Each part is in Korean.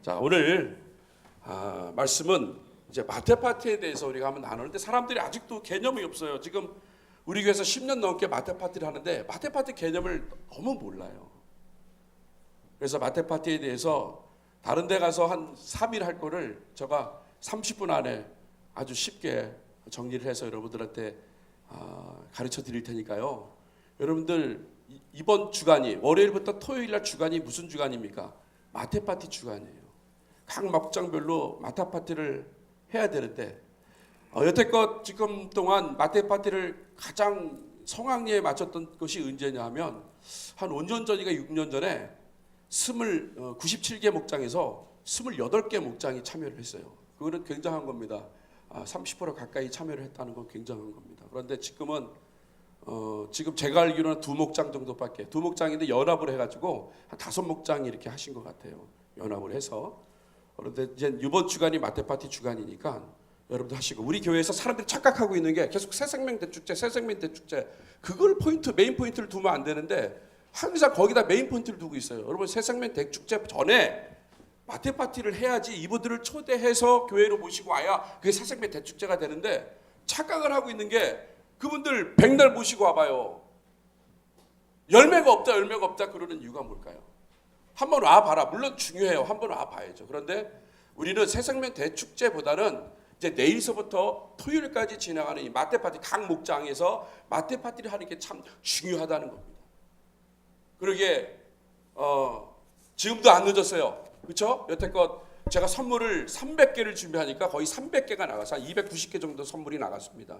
자, 오늘 말씀은 이제 마태파티에 대해서 우리가 한번 나누는데 사람들이 아직도 개념이 없어요. 지금 우리 교회에서 10년 넘게 마태파티를 하는데 마태파티 개념을 너무 몰라요. 그래서 마태파티에 대해서 다른 데 가서 한 3일 할 거를 제가 30분 안에 아주 쉽게 정리를 해서 여러분들한테 가르쳐 드릴 테니까요. 여러분들 이번 주간이 월요일부터 토요일 날 주간이 무슨 주간입니까? 마태파티 주간이에요. 각 목장별로 마태파티를 해야 되는데 여태껏 지금 동안 마태파티를 가장 성황리에 마쳤던 것이 언제냐 하면 한 5년 전인가 6년 전에 97개 목장에서 28개 목장이 참여를 했어요. 그거는 굉장한 겁니다. 30% 가까이 참여를 했다는 건 굉장한 겁니다. 그런데 지금은 지금 제가 알기로는 2목장 정도밖에, 2목장인데 연합을 해가지고 한 5목장이 이렇게 하신 것 같아요. 연합을 해서. 그런데 이제 이번 주간이 마태파티 주간이니까 여러분들 하시고, 우리 교회에서 사람들이 착각하고 있는 게 계속 새생명 대축제, 새생명 대축제, 그걸 메인 포인트를 두면 안 되는데 항상 거기다 메인 포인트를 두고 있어요. 여러분, 새생명 대축제 전에 마태파티를 해야지 이분들을 초대해서 교회로 모시고 와야 그게 새생명 대축제가 되는데 착각을 하고 있는 게, 그분들 백날 모시고 와봐요. 열매가 없다 그러는 이유가 뭘까요? 한번 와봐라. 물론 중요해요. 한번 와봐야죠. 그런데 우리는 새생명 대축제보다는 이제 내일서부터 토요일까지 진행하는 이 마태파티, 각 목장에서 마태파티를 하는 게 참 중요하다는 겁니다. 그러게 지금도 안 늦었어요. 그렇죠? 여태껏 제가 선물을 300개를 준비하니까 거의 300개가 나가서 한 290개 정도 선물이 나갔습니다.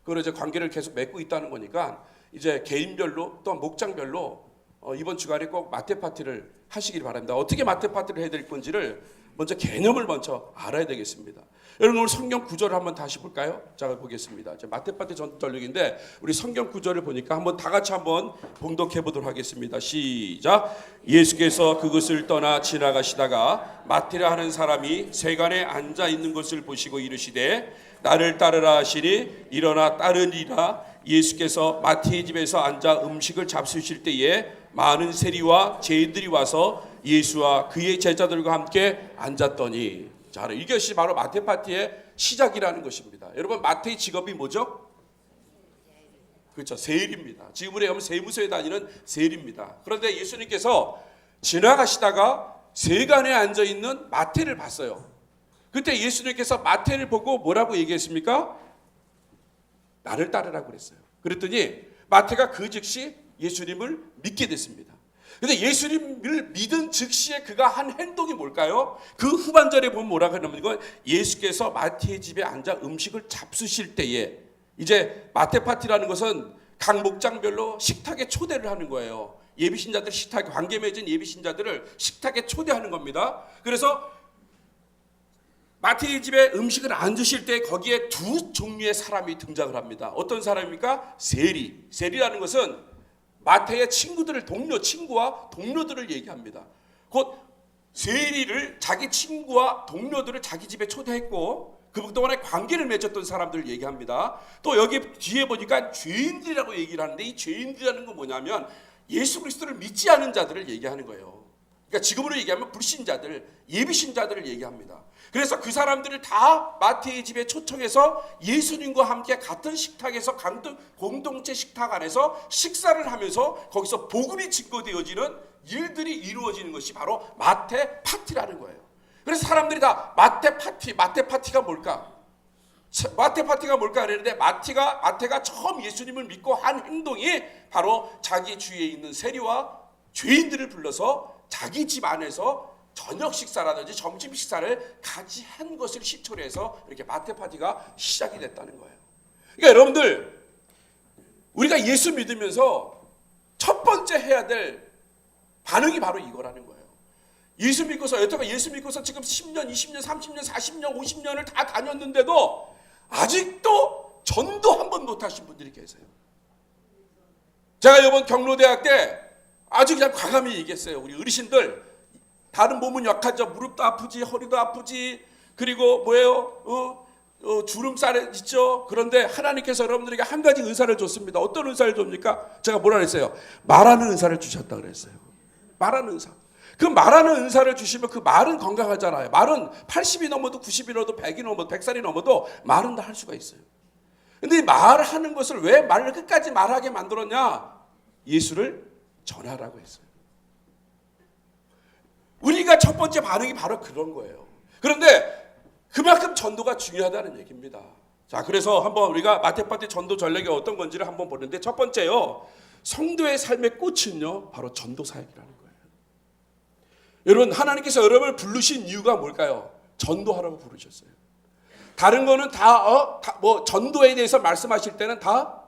그걸 이제 관계를 계속 맺고 있다는 거니까 이제 개인별로 또 목장별로 이번 주간에 꼭 마태파티를 하시길 바랍니다. 어떻게 마태파티를 해야 될 건지를 먼저 개념을 먼저 알아야 되겠습니다. 여러분, 오늘 성경 구절을 한번 다시 볼까요? 자, 보겠습니다. 마태파티 전달력인데 우리 성경 구절을 보니까 한번 다 같이 한번 봉독해 보도록 하겠습니다. 시작. 예수께서 그것을 떠나 지나가시다가 마티라 하는 사람이 세간에 앉아 있는 것을 보시고 이르시되 나를 따르라 하시니 일어나 따르니라. 예수께서 마티의 집에서 앉아 음식을 잡수실 때에 많은 세리와 죄인들이 와서 예수와 그의 제자들과 함께 앉았더니, 자, 이것이 바로 마태파티의 시작이라는 것입니다. 여러분, 마태의 직업이 뭐죠? 그렇죠, 세일입니다. 지금으로 하면 세무서에 다니는 세일입니다. 그런데 예수님께서 지나가시다가 세간에 앉아있는 마태를 봤어요. 그때 예수님께서 마태를 보고 뭐라고 얘기했습니까? 나를 따르라고 그랬어요. 그랬더니 마태가 그 즉시 예수님을 믿게 됐습니다. 근데 예수님을 믿은 즉시에 그가 한 행동이 뭘까요? 그 후반절에 보면 뭐라고 하냐면, 이건 예수께서 마태의 집에 앉아 음식을 잡수실 때에, 이제 마태파티라는 것은 각 목장별로 식탁에 초대를 하는 거예요. 예비신자들 식탁에, 관계 맺은 예비신자들을 식탁에 초대하는 겁니다. 그래서 마태의 집에 음식을 앉으실 때 거기에 두 종류의 사람이 등장을 합니다. 어떤 사람입니까? 세리. 세리라는 것은 마태의 친구들을, 친구와 동료들을 얘기합니다. 곧 세리를, 자기 친구와 동료들을 자기 집에 초대했고 그동안에 관계를 맺었던 사람들을 얘기합니다. 또 여기 뒤에 보니까 죄인들이라고 얘기를 하는데, 이 죄인들이라는 건 뭐냐면 예수 그리스도를 믿지 않은 자들을 얘기하는 거예요. 그러니까 지금으로 얘기하면 불신자들, 예비신자들을 얘기합니다. 그래서 그 사람들을 다 마태의 집에 초청해서 예수님과 함께 같은 식탁에서, 공동체 식탁 안에서 식사를 하면서 거기서 복음이 증거되어지는 일들이 이루어지는 것이 바로 마태 파티라는 거예요. 그래서 사람들이 다 마태파티가 뭘까? 마태파티가 뭘까 그랬는데, 마태가 처음 예수님을 믿고 한 행동이 바로 자기 주위에 있는 세리와 죄인들을 불러서 자기 집 안에서 저녁 식사라든지 점심 식사를 같이 한 것을 시초로 해서 이렇게 마태파티가 시작이 됐다는 거예요. 그러니까 여러분들, 우리가 예수 믿으면서 첫 번째 해야 될 반응이 바로 이거라는 거예요. 예수 믿고서, 여태껏 예수 믿고서 지금 10년, 20년, 30년, 40년, 50년을 다 다녔는데도 아직도 전도 한 번 못 하신 분들이 계세요. 제가 이번 경로대학 때 아주 그냥 과감히 얘기했어요. 우리 어르신들, 다른 몸은 약하죠. 무릎도 아프지, 허리도 아프지, 그리고 뭐예요? 주름살 있죠. 그런데 하나님께서 여러분들에게 한 가지 은사를 줬습니다. 어떤 은사를 줍니까? 제가 뭐라 그랬어요? 말하는 은사를 주셨다 그랬어요. 말하는 은사. 그 말하는 은사를 주시면 그 말은 건강하잖아요. 말은 80이 넘어도 90이 넘어도 100이 넘어도 100살이 넘어도 말은 다 할 수가 있어요. 근데 말하는 것을 왜 말을 끝까지 말하게 만들었냐? 예수를 전하라고 했어요. 우리가 첫 번째 반응이 바로 그런 거예요. 그런데 그만큼 전도가 중요하다는 얘기입니다. 자, 그래서 한번 우리가 마태파트 전도 전략이 어떤 건지를 한번 보는데, 첫 번째요, 성도의 삶의 꽃은요 바로 전도 사역이라는 거예요. 여러분, 하나님께서 여러분을 부르신 이유가 뭘까요? 전도하라고 부르셨어요. 다른 거는 뭐 전도에 대해서 말씀하실 때는 다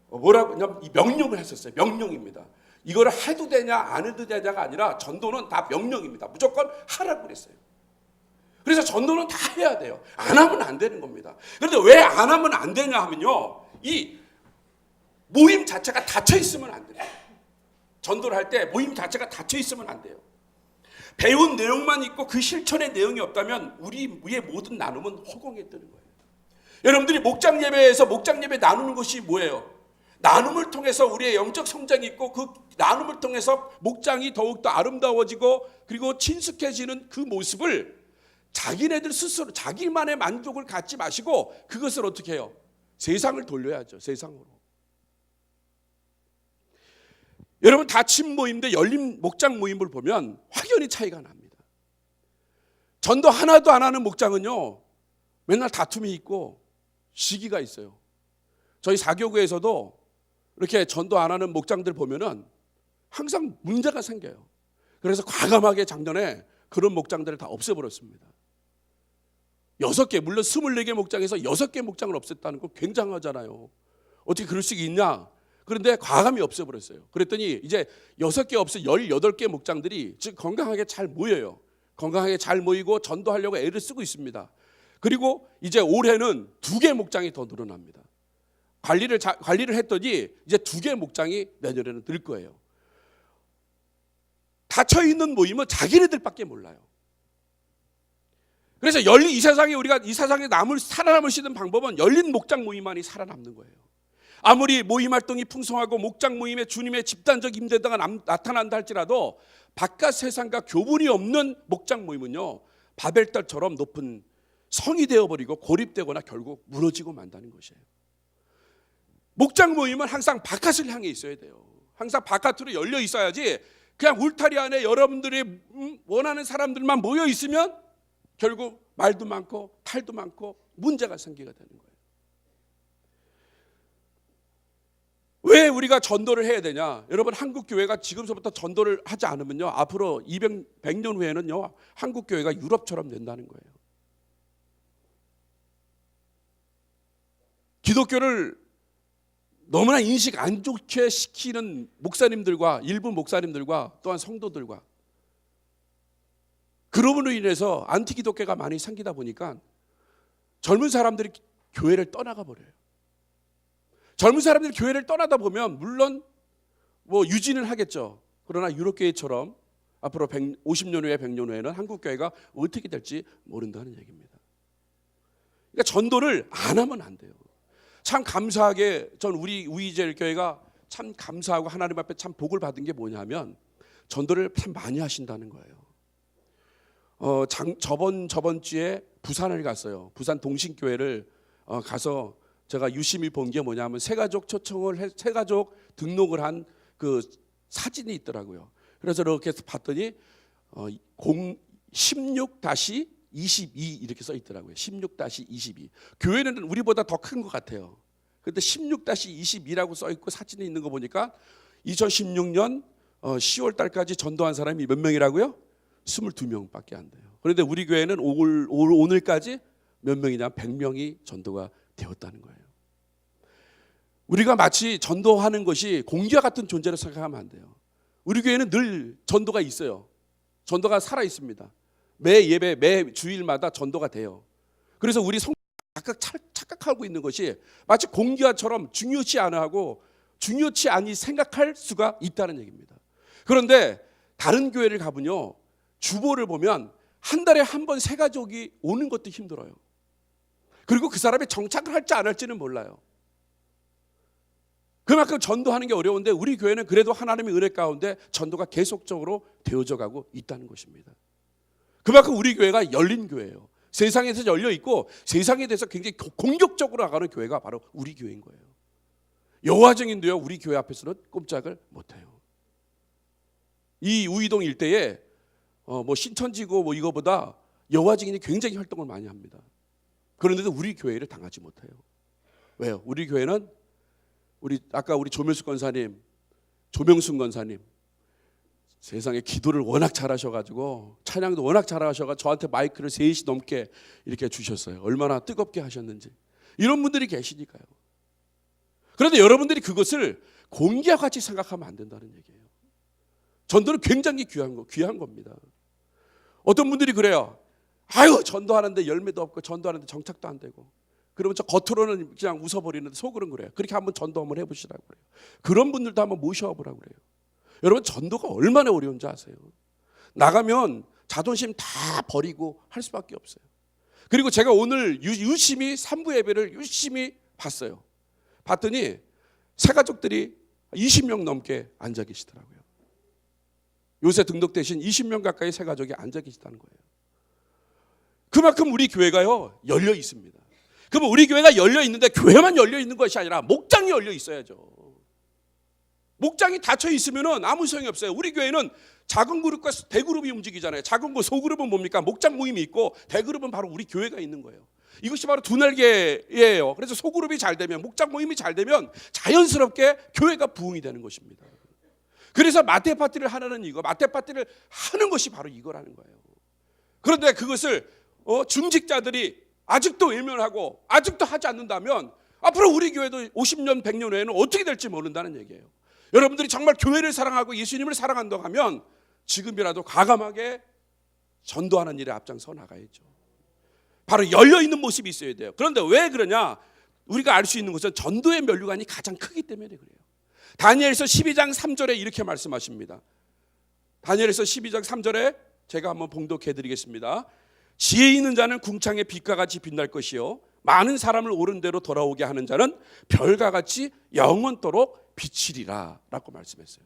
뭐라고 명령을 했었어요. 명령입니다. 이거를 해도 되냐 안 해도 되냐가 아니라 전도는 다 명령입니다. 무조건 하라고 그랬어요. 그래서 전도는 다 해야 돼요. 안 하면 안 되는 겁니다. 그런데 왜 안 하면 안 되냐 하면요, 이 모임 자체가 닫혀 있으면 안 돼요. 전도를 할 때 모임 자체가 닫혀 있으면 안 돼요. 배운 내용만 있고 그 실천의 내용이 없다면 우리의 모든 나눔은 허공에 뜨는 거예요. 여러분들이 목장 예배에서 목장 예배 나누는 것이 뭐예요? 나눔을 통해서 우리의 영적 성장이 있고, 그 나눔을 통해서 목장이 더욱더 아름다워지고 그리고 친숙해지는 그 모습을 자기네들 스스로 자기만의 만족을 갖지 마시고 그것을 어떻게 해요? 세상을 돌려야죠. 세상으로. 여러분, 닫힌 모임인데 열린 목장 모임을 보면 확연히 차이가 납니다. 전도 하나도 안 하는 목장은요 맨날 다툼이 있고 시기가 있어요. 저희 사교구에서도 이렇게 전도 안 하는 목장들 보면은 항상 문제가 생겨요. 그래서 과감하게 작년에 그런 목장들을 다 없애버렸습니다. 6개, 물론 24개 목장에서 6개 목장을 없앴다는 건 굉장하잖아요. 어떻게 그럴 수 있냐? 그런데 과감히 없애버렸어요. 그랬더니 이제 6개 없어 18개 목장들이 즉 건강하게 잘 모여요. 건강하게 잘 모이고 전도하려고 애를 쓰고 있습니다. 그리고 이제 올해는 2개 목장이 더 늘어납니다. 관리를 했더니 이제 2개 목장이 내년에는 늘 거예요. 닫혀 있는 모임은 자기네들밖에 몰라요. 그래서 열린 이 세상에 우리가 이 세상에 살아남을 수 있는 방법은 열린 목장 모임만이 살아남는 거예요. 아무리 모임 활동이 풍성하고 목장 모임에 주님의 집단적 임재가 나타난다 할지라도 바깥 세상과 교분이 없는 목장 모임은요 바벨탑처럼 높은 성이 되어버리고 고립되거나 결국 무너지고 만다는 것이에요. 목장 모임은 항상 바깥을 향해 있어야 돼요. 항상 바깥으로 열려 있어야지 그냥 울타리 안에 여러분들이 원하는 사람들만 모여 있으면 결국 말도 많고 탈도 많고 문제가 생기게 되는 거예요. 왜 우리가 전도를 해야 되냐? 여러분, 한국 교회가 지금서부터 전도를 하지 않으면요 앞으로 100년 후에는요 한국 교회가 유럽처럼 된다는 거예요. 기독교를 너무나 인식 안 좋게 시키는 목사님들과 일부 목사님들과 또한 성도들과 그럼으로 인해서 안티기독교가 많이 생기다 보니까 젊은 사람들이 교회를 떠나가 버려요. 젊은 사람들이 교회를 떠나다 보면 물론 뭐 유지는 하겠죠. 그러나 유럽교회처럼 앞으로 50년 후에 100년 후에는 한국 교회가 어떻게 될지 모른다는 얘기입니다. 그러니까 전도를 안 하면 안 돼요. 참 감사하게 전 우리 우이젤 교회가 참 감사하고 하나님 앞에 참 복을 받은 게 뭐냐면 전도를 참 많이 하신다는 거예요. 저번 주에 부산을 갔어요. 부산 동신교회를 가서 제가 유심히 본 게 뭐냐면 새가족 새가족 등록을 한 그 사진이 있더라고요. 그래서 이렇게 봤더니 16-22 이렇게 써 있더라고요. 16-22. 교회는 우리보다 더 큰 것 같아요. 그런데 16-22라고 써 있고 사진이 있는 거 보니까 2016년 10월 달까지 전도한 사람이 몇 명이라고요? 22명밖에 안 돼요. 그런데 우리 교회는 오늘까지 몇 명이냐? 100명이 전도가 되었다는 거예요. 우리가 마치 전도하는 것이 공기와 같은 존재로 생각하면 안 돼요. 우리 교회는 늘 전도가 있어요. 전도가 살아 있습니다. 매 예배, 매 주일마다 전도가 돼요. 그래서 우리 성도가 각각 착각하고 있는 것이 마치 공기와처럼 중요치 않아 하고 중요치 않이 생각할 수가 있다는 얘기입니다. 그런데 다른 교회를 가보면요, 주보를 보면 한 달에 한 번 새가족이 오는 것도 힘들어요. 그리고 그 사람이 정착을 할지 안 할지는 몰라요. 그만큼 전도하는 게 어려운데 우리 교회는 그래도 하나님의 은혜 가운데 전도가 계속적으로 되어져 가고 있다는 것입니다. 그만큼 우리 교회가 열린 교회예요. 세상에서 열려 있고 세상에 대해서 굉장히 공격적으로 나가는 교회가 바로 우리 교회인 거예요. 여호와 증인도요, 우리 교회 앞에서는 꼼짝을 못해요. 이 우이동 일대에 뭐 신천지고 뭐 이거보다 여호와 증인이 굉장히 활동을 많이 합니다. 그런데도 우리 교회를 당하지 못해요. 왜요? 우리 교회는 아까 우리 조명숙 권사님, 조명순 권사님 세상에 기도를 워낙 잘하셔가지고 찬양도 워낙 잘하셔가 저한테 마이크를 3시 넘게 이렇게 주셨어요. 얼마나 뜨겁게 하셨는지. 이런 분들이 계시니까요. 그런데 여러분들이 그것을 공기와 같이 생각하면 안 된다는 얘기예요. 전도는 굉장히 귀한 겁니다. 어떤 분들이 그래요. 아유, 전도하는데 열매도 없고 전도하는데 정착도 안 되고, 그러면 저 겉으로는 그냥 웃어버리는데 속으로는 그래요. 그렇게 한번 전도 한번 해보시라고 그래요. 그런 분들도 한번 모셔보라고 그래요. 여러분, 전도가 얼마나 어려운지 아세요? 나가면 자존심 다 버리고 할 수밖에 없어요. 그리고 제가 오늘 유심히 3부 예배를 유심히 봤어요. 봤더니 새가족들이 20명 넘게 앉아 계시더라고요. 요새 등록되신 20명 가까이 새가족이 앉아 계시다는 거예요. 그만큼 우리 교회가요, 열려 있습니다. 그러면 우리 교회가 열려 있는데 교회만 열려 있는 것이 아니라 목장이 열려 있어야죠. 목장이 닫혀 있으면 아무 소용이 없어요. 우리 교회는 작은 그룹과 대그룹이 움직이잖아요. 작은 그 소그룹은 뭡니까? 목장 모임이 있고 대그룹은 바로 우리 교회가 있는 거예요. 이것이 바로 두 날개예요. 그래서 소그룹이 잘 되면, 목장 모임이 잘 되면 자연스럽게 교회가 부흥이 되는 것입니다. 그래서 마태 파티를 하라는 이거, 마태 파티를 하는 것이 바로 이거라는 거예요. 그런데 그것을 중직자들이 아직도 외면하고 아직도 하지 않는다면 앞으로 우리 교회도 50년 100년 후에는 어떻게 될지 모른다는 얘기예요. 여러분들이 정말 교회를 사랑하고 예수님을 사랑한다고 하면 지금이라도 과감하게 전도하는 일에 앞장서 나가야죠. 바로 열려있는 모습이 있어야 돼요. 그런데 왜 그러냐? 우리가 알 수 있는 것은 전도의 면류관이 가장 크기 때문에 그래요. 다니엘서 12장 3절에 이렇게 말씀하십니다. 다니엘서 12장 3절에 제가 한번 봉독해 드리겠습니다. 지혜 있는 자는 궁창의 빛과 같이 빛날 것이요, 많은 사람을 옳은 대로 돌아오게 하는 자는 별과 같이 영원토록 비치리라 라고 말씀했어요.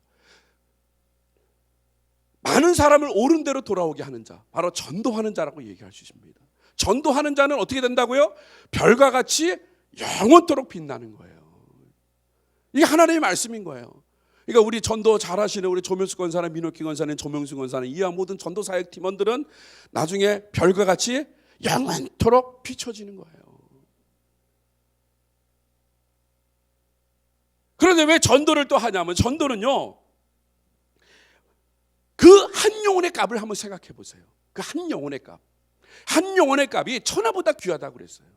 많은 사람을 옳은 대로 돌아오게 하는 자, 바로 전도하는 자라고 얘기할 수 있습니다. 전도하는 자는 어떻게 된다고요? 별과 같이 영원토록 빛나는 거예요. 이게 하나님의 말씀인 거예요. 그러니까 우리 전도 잘하시는 우리 조명숙 권사님, 민호키 권사님, 조명수 권사님, 이와 모든 전도 사역 팀원들은 나중에 별과 같이 영원토록 비춰지는 거예요. 그런데 왜 전도를 또 하냐면, 전도는요, 그 한 영혼의 값을 한번 생각해 보세요. 그 한 영혼의 값, 한 영혼의 값이 천하보다 귀하다고 그랬어요.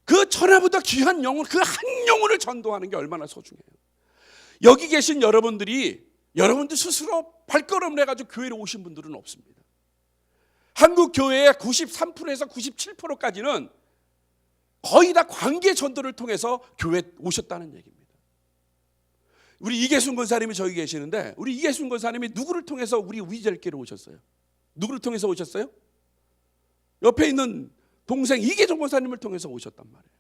그 천하보다 귀한 영혼, 그 한 영혼을 전도하는 게 얼마나 소중해요. 여기 계신 여러분들 스스로 발걸음을 해가지고 교회로 오신 분들은 없습니다. 한국 교회의 93%에서 97%까지는 거의 다 관계 전도를 통해서 교회에 오셨다는 얘기입니다. 우리 이계순 권사님이 저기 계시는데, 우리 이계순 권사님이 누구를 통해서 우리 위젤교로 오셨어요? 누구를 통해서 오셨어요? 옆에 있는 동생 이계종 권사님을 통해서 오셨단 말이에요.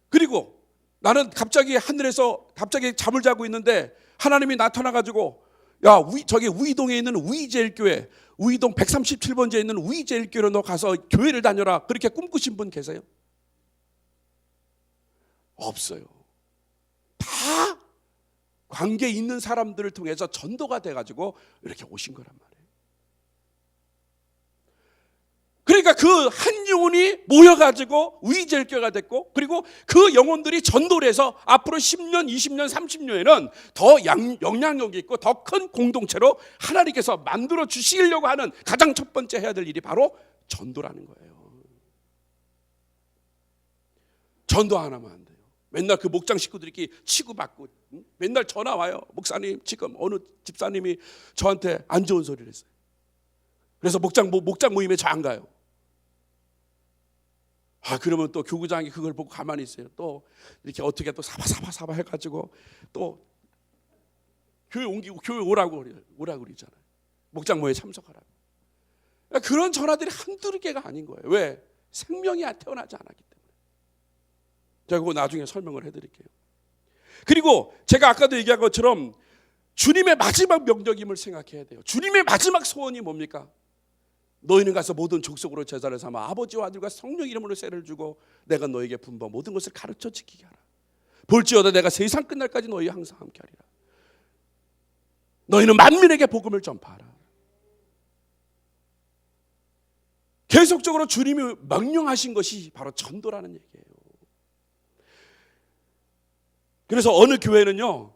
그리고 나는 갑자기 하늘에서 갑자기 잠을 자고 있는데 하나님이 나타나가지고, 야, 저기 우이동에 있는 우이제일교회, 우이동 137번지에 있는 우이제일교회로 너 가서 교회를 다녀라, 그렇게 꿈꾸신 분 계세요? 없어요. 다 관계 있는 사람들을 통해서 전도가 돼가지고 이렇게 오신 거란 말이에요. 그러니까 그 한 영혼이 모여가지고 우이제일교회가 됐고, 그리고 그 영혼들이 전도를 해서 앞으로 10년, 20년, 30년에는 더 영향력이 있고 더 큰 공동체로 하나님께서 만들어 주시려고 하는 가장 첫 번째 해야 될 일이 바로 전도라는 거예요. 전도 안 하면 안 돼요. 맨날 그 목장 식구들끼리 치고받고 맨날 전화 와요. 목사님, 지금 어느 집사님이 저한테 안 좋은 소리를 했어요. 그래서 목장 모임에 저 안 가요. 그러면 또 교구장이 그걸 보고 가만히 있어요. 또 이렇게 어떻게 또 사바 해가지고 또 교회 옮기고 교회 오라고 그러잖아요. 목장 모임에 참석하라고. 그런 전화들이 한두 개가 아닌 거예요. 왜? 생명이 태어나지 않았기 때문에. 제가 그거 나중에 설명을 해드릴게요. 그리고 제가 아까도 얘기한 것처럼 주님의 마지막 명령임을 생각해야 돼요. 주님의 마지막 소원이 뭡니까? 너희는 가서 모든 족속으로 제자를 삼아 아버지와 아들과 성령 이름으로 세를 주고 내가 너에게 분부한 모든 것을 가르쳐 지키게 하라. 볼지어다 내가 세상 끝날까지 너희와 항상 함께 하리라. 너희는 만민에게 복음을 전파하라. 계속적으로 주님이 명령하신 것이 바로 전도라는 얘기예요. 그래서 어느 교회는요,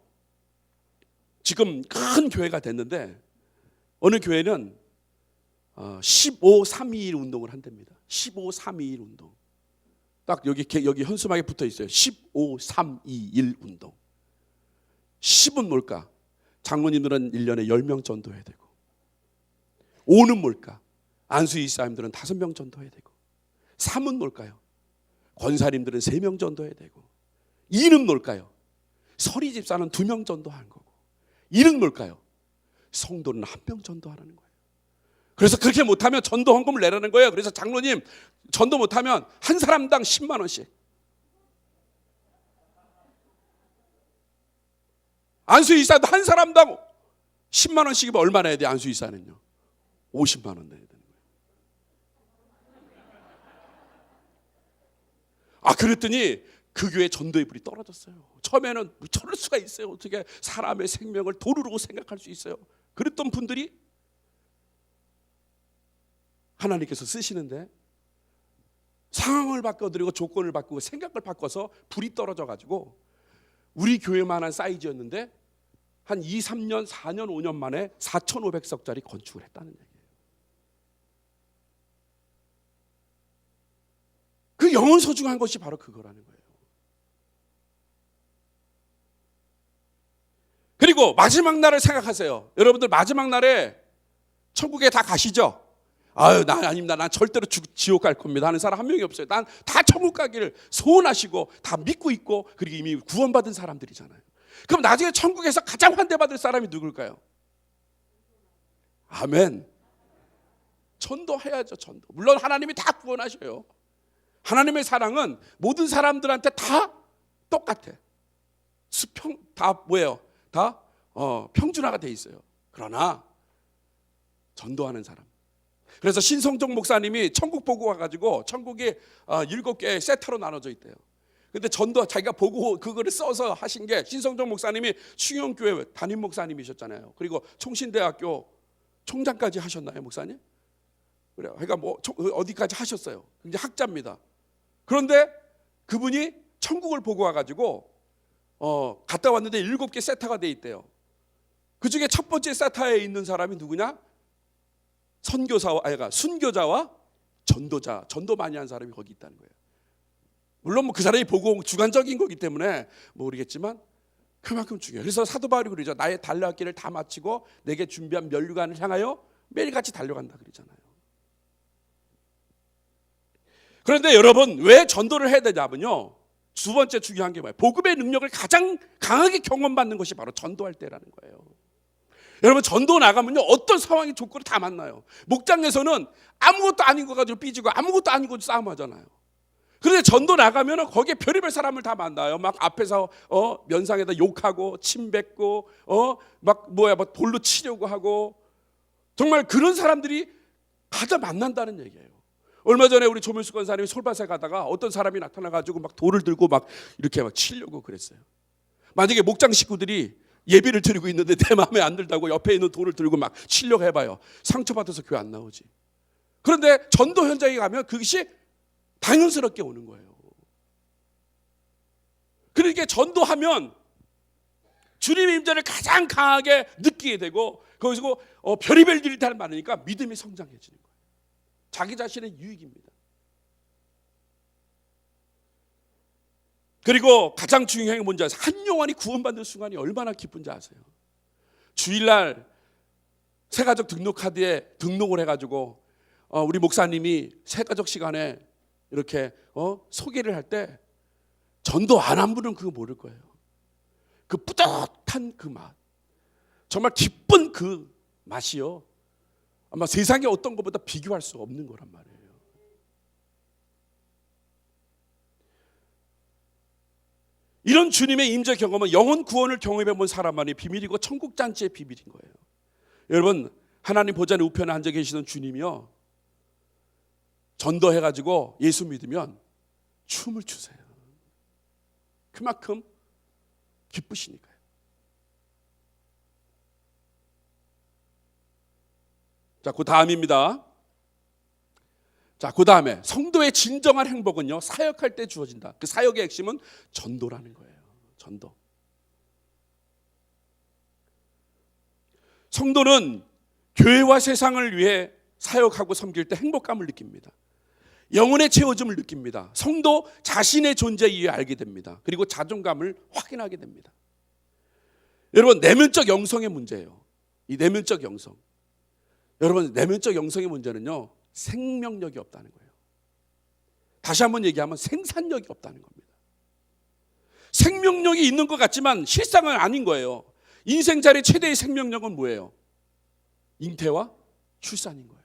지금 큰 교회가 됐는데 어느 교회는 15-3-2-1 운동을 한답니다. 15-3-2-1 운동. 딱 여기 현수막에 붙어 있어요. 15-3-2-1 운동. 10은 뭘까? 장로님들은 1년에 10명 전도해야 되고, 5는 뭘까? 안수 이사님들은 5명 전도해야 되고, 3은 뭘까요? 권사님들은 3명 전도해야 되고, 2는 뭘까요? 서리 집사는 2명 전도하는 거고, 1은 뭘까요? 성도는 1명 전도하라는 거예요. 그래서 그렇게 못하면 전도 헌금을 내라는 거예요. 그래서 장로님 전도 못하면 한 사람당 10만 원씩. 안수이사도 한 사람당 10만 원씩이면 얼마 내야 돼? 안수이사는요 50만 원 내야 되는 거예요. 그랬더니 그 교회 전도의 불이 떨어졌어요. 처음에는 저럴 수가 있어요. 어떻게 사람의 생명을 도루로 생각할 수 있어요. 그랬던 분들이 하나님께서 쓰시는데 상황을 바꿔드리고 조건을 바꾸고 생각을 바꿔서 불이 떨어져가지고 우리 교회만한 사이즈였는데 한 2, 3년, 4년, 5년 만에 4,500석짜리 건축을 했다는 얘기예요. 그 영혼 소중한 것이 바로 그거라는 거예요. 그리고 마지막 날을 생각하세요. 여러분들 마지막 날에 천국에 다 가시죠? 난 아닙니다. 난 절대로 지옥 갈 겁니다 하는 사람 한 명이 없어요. 난 다 천국 가기를 소원하시고 다 믿고 있고, 그리고 이미 구원받은 사람들이잖아요. 그럼 나중에 천국에서 가장 환대받을 사람이 누굴까요? 아멘. 전도해야죠. 전도. 물론 하나님이 다 구원하셔요. 하나님의 사랑은 모든 사람들한테 다 똑같아. 다 뭐예요? 다 평준화가 돼 있어요. 그러나 전도하는 사람. 그래서 신성종 목사님이 천국 보고 와가지고 천국이 7개의 세타로 나눠져 있대요. 근데 전도 자기가 보고 그거를 써서 하신 게, 신성종 목사님이 충영교회 담임 목사님이셨잖아요. 그리고 총신대학교 총장까지 하셨나요, 목사님? 그래요. 그러니까 어디까지 하셨어요. 이제 학자입니다. 그런데 그분이 천국을 보고 와가지고 갔다 왔는데 7개 세타가 돼 있대요. 그 중에 첫 번째 세타에 있는 사람이 누구냐? 순교자와 전도자, 전도 많이 한 사람이 거기 있다는 거예요. 물론 그 사람이 보고 주관적인 거기 때문에 모르겠지만 그만큼 중요해요. 그래서 사도 바울이 그러죠. 나의 달려왔기를 다 마치고 내게 준비한 면류관을 향하여 매일같이 달려간다 그러잖아요. 그런데 여러분, 왜 전도를 해야 되냐면요, 두 번째 중요한 게 뭐예요? 복음의 능력을 가장 강하게 경험받는 것이 바로 전도할 때라는 거예요. 여러분, 전도 나가면요 어떤 상황이 조건을 다 만나요. 목장에서는 아무것도 아닌 거 가지고 삐지고 아무것도 아닌 거 싸움하잖아요. 그런데 전도 나가면 거기에 별의별 사람을 다 만나요. 막 앞에서 면상에다 욕하고 침 뱉고 막 돌로 치려고 하고, 정말 그런 사람들이 가다 만난다는 얘기예요. 얼마 전에 우리 조문수 권사님이 솔밭에 가다가 어떤 사람이 나타나가지고 막 돌을 들고 막 이렇게 막 치려고 그랬어요. 만약에 목장 식구들이 예비를 드리고 있는데 내 마음에 안 들다고 옆에 있는 돌을 들고 막 치려고 해봐요. 상처받아서 교회 안 나오지. 그런데 전도 현장에 가면 그것이 당연스럽게 오는 거예요. 그러니까 전도하면 주님의 임재를 가장 강하게 느끼게 되고, 거기서 별의별 일이 다 많으니까 믿음이 성장해지는 거예요. 자기 자신의 유익입니다. 그리고 가장 중요한 게 뭔지 아세요? 한 영혼이 구원받는 순간이 얼마나 기쁜지 아세요? 주일날 새가족 등록카드에 등록을 해가지고 우리 목사님이 새가족 시간에 이렇게 소개를 할 때 전도 안 한 분은 그거 모를 거예요. 그 뿌듯한 그 맛, 정말 기쁜 그 맛이요, 아마 세상에 어떤 것보다 비교할 수 없는 거란 말이에요. 이런 주님의 임재 경험은 영혼 구원을 경험해 본 사람만의 비밀이고 천국 잔치의 비밀인 거예요. 여러분, 하나님 보좌의 우편에 앉아 계시는 주님이요, 전도해가지고 예수 믿으면 춤을 추세요. 그만큼 기쁘시니까요. 자, 그 다음입니다. 자, 그 다음에 성도의 진정한 행복은요, 사역할 때 주어진다. 그 사역의 핵심은 전도라는 거예요. 전도. 성도는 교회와 세상을 위해 사역하고 섬길 때 행복감을 느낍니다. 영혼의 채워짐을 느낍니다. 성도 자신의 존재 이유를 알게 됩니다. 그리고 자존감을 확인하게 됩니다. 여러분, 내면적 영성의 문제예요. 이 내면적 영성. 여러분, 내면적 영성의 문제는요, 생명력이 없다는 거예요. 다시 한번 얘기하면 생산력이 없다는 겁니다. 생명력이 있는 것 같지만 실상은 아닌 거예요. 인생살이 최대의 생명력은 뭐예요? 잉태와 출산인 거예요.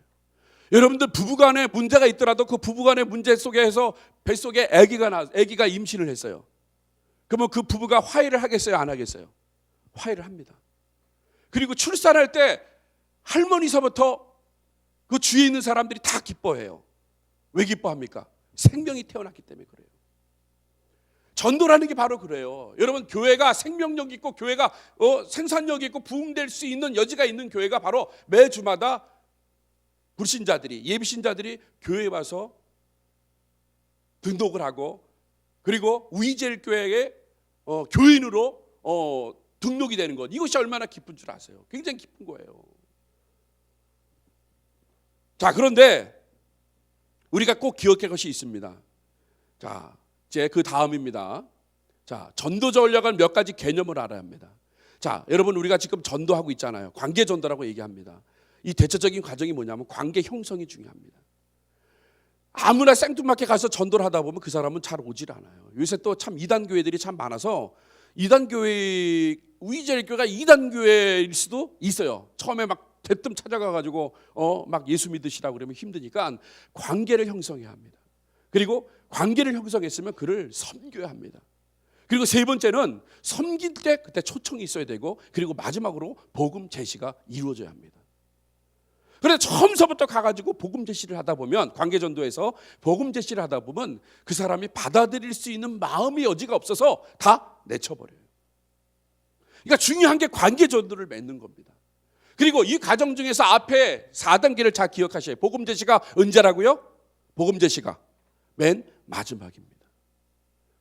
여러분들 부부간에 문제가 있더라도 그 부부간의 문제 속에서 뱃속에 아기가 임신을 했어요. 그러면 그 부부가 화해를 하겠어요? 안 하겠어요? 화해를 합니다. 그리고 출산할 때 할머니서부터 그 주위에 있는 사람들이 다 기뻐해요. 왜 기뻐합니까? 생명이 태어났기 때문에 그래요. 전도라는 게 바로 그래요. 여러분, 교회가 생명력이 있고 교회가 생산력이 있고 부흥될 수 있는 여지가 있는 교회가 바로 매주마다 불신자들이, 예비신자들이 교회에 와서 등록을 하고, 그리고 우이젤교회의 교인으로 등록이 되는 것, 이것이 얼마나 기쁜 줄 아세요? 굉장히 기쁜 거예요. 자, 그런데 우리가 꼭 기억할 것이 있습니다. 자, 이제 그 다음입니다. 자, 전도 전략을 몇 가지 개념을 알아야 합니다. 자, 여러분, 우리가 지금 전도하고 있잖아요. 관계 전도라고 얘기합니다. 이 대체적인 과정이 뭐냐면 관계 형성이 중요합니다. 아무나 생뚱맞게 가서 전도를 하다 보면 그 사람은 잘 오질 않아요. 요새 또 참 이단 교회들이 참 많아서, 이단 교회, 우이젤교가 이단 교회일 수도 있어요. 처음에 막 대뜸 찾아가가지고 막 예수 믿으시라고 그러면 힘드니까 관계를 형성해야 합니다. 그리고 관계를 형성했으면 그를 섬겨야 합니다. 그리고 세 번째는 섬길 때 그때 초청이 있어야 되고, 그리고 마지막으로 복음 제시가 이루어져야 합니다. 그래서 처음서부터 가가지고 복음 제시를 하다 보면, 관계 전도에서 복음 제시를 하다 보면 그 사람이 받아들일 수 있는 마음의 여지가 없어서 다 내쳐버려요. 그러니까 중요한 게 관계 전도를 맺는 겁니다. 그리고 이 과정 중에서 앞에 4단계를 잘 기억하셔야 해요. 복음 제시가 언제라고요? 복음 제시가 맨 마지막입니다.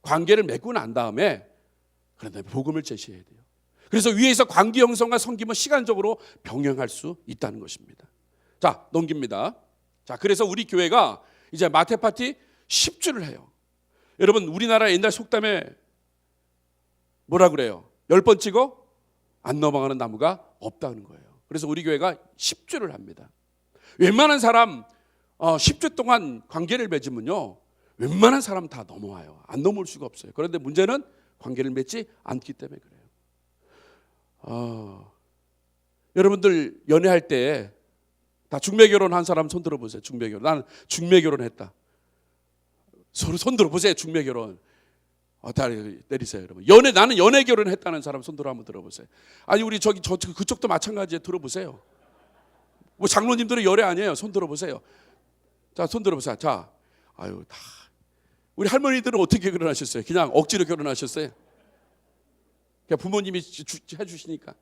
관계를 맺고 난 다음에 그런데 복음을 제시해야 돼요. 그래서 위에서 관계 형성과 섬김은 시간적으로 병행할 수 있다는 것입니다. 자, 넘깁니다. 자, 그래서 우리 교회가 이제 마태 파티 10주를 해요. 여러분, 우리나라 옛날 속담에 뭐라 그래요? 10번 찍어 안 넘어가는 나무가 없다는 거예요. 그래서 우리 교회가 10주를 합니다. 웬만한 사람 10주 동안 관계를 맺으면요, 웬만한 사람 다 넘어와요. 안 넘어올 수가 없어요. 그런데 문제는 관계를 맺지 않기 때문에 그래요. 여러분들 연애할 때 다 중매 결혼한 사람 손 들어보세요. 중매 결혼. 나는 중매 결혼했다. 서로 손 들어보세요. 중매 결혼. 다 내리세요, 여러분. 나는 연애 결혼했다는 사람 손 들어 한번 들어보세요. 아니, 우리 그쪽도 마찬가지에 들어보세요. 뭐 장로님들은 연애 아니에요. 손 들어보세요. 자, 손 들어보세요. 자, 아유, 다 우리 할머니들은 어떻게 결혼하셨어요? 그냥 억지로 결혼하셨어요? 그냥 부모님이 해주시니까.